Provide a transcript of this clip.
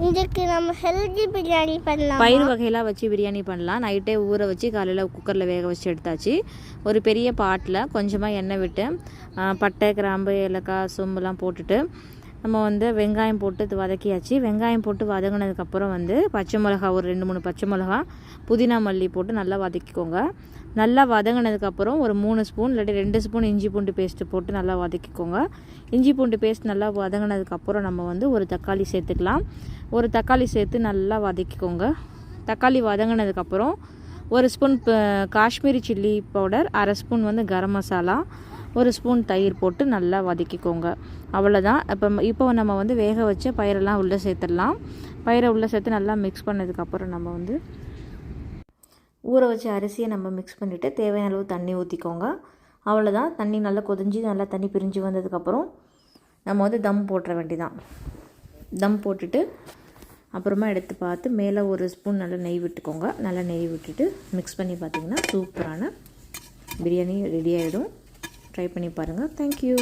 இதுக்கு நம்ம ஹெல்தி பிரியாணி பண்ணலாம். பயிர் வகையெல்லாம் வச்சு பிரியாணி பண்ணலாம். நைட்டே ஊற வச்சு காலையில் குக்கரில் வேக வச்சு எடுத்தாச்சு. ஒரு பெரிய பாட்டில் கொஞ்சமாக எண்ணெய் விட்டு பட்டை, கிராம்பு, ஏலக்காய், சோம்புலாம் போட்டுட்டு நம்ம வந்து வெங்காயம் போட்டு இது வதக்கியாச்சு. வெங்காயம் போட்டு வதங்கினதுக்கப்புறம் வந்து பச்சை மிளகா, ஒரு 2-3 பச்சை மிளகா, புதினா மல்லி போட்டு நல்லா வதக்கிக்கோங்க. நல்லா வதங்கினதுக்கப்புறம் ஒரு 3 ஸ்பூன் இல்லாட்டி 2 ஸ்பூன் இஞ்சி பூண்டு பேஸ்ட்டு போட்டு நல்லா வதக்கிக்கோங்க. இஞ்சி பூண்டு பேஸ்ட் நல்லா வதங்கினதுக்கப்புறம் நம்ம வந்து ஒரு தக்காளி சேர்த்துக்கலாம். ஒரு தக்காளி சேர்த்து நல்லா வதக்கிக்கோங்க. தக்காளி வதங்கினதுக்கப்புறம் 1 spoon Kashmiri chilli powder, 1/2 spoon வந்து கரம் மசாலா, 1 ஸ்பூன் தயிர் போட்டு நல்லா வதக்கிக்கோங்க. அவ்வளோதான். இப்போ நம்ம வந்து வேக வச்ச பயிரெல்லாம் உள்ளே சேர்த்துடலாம். பயிரை உள்ளே சேர்த்து நல்லா மிக்ஸ் பண்ணதுக்கப்புறம் நம்ம வந்து ஊற வச்ச அரிசியை நம்ம மிக்ஸ் பண்ணிவிட்டு தேவையான அளவு தண்ணி ஊற்றிக்கோங்க. அவ்வளோதான். தண்ணி நல்லா கொதிஞ்சு நல்லா தண்ணி பிரிஞ்சு வந்ததுக்கப்புறம் நம்ம வந்து தம் போட்டுற வேண்டிதான். தம் போட்டுட்டு அப்புறமா எடுத்து பார்த்து மேலே 1 ஸ்பூன் நல்லா நெய் விட்டுக்கோங்க. நல்லா நெய் விட்டுட்டு மிக்ஸ் பண்ணி பார்த்திங்கன்னா சூப்பரான பிரியாணி ரெடி ஆகிடும். ட்ரை பண்ணி பாருங்கள். தேங்க்யூ.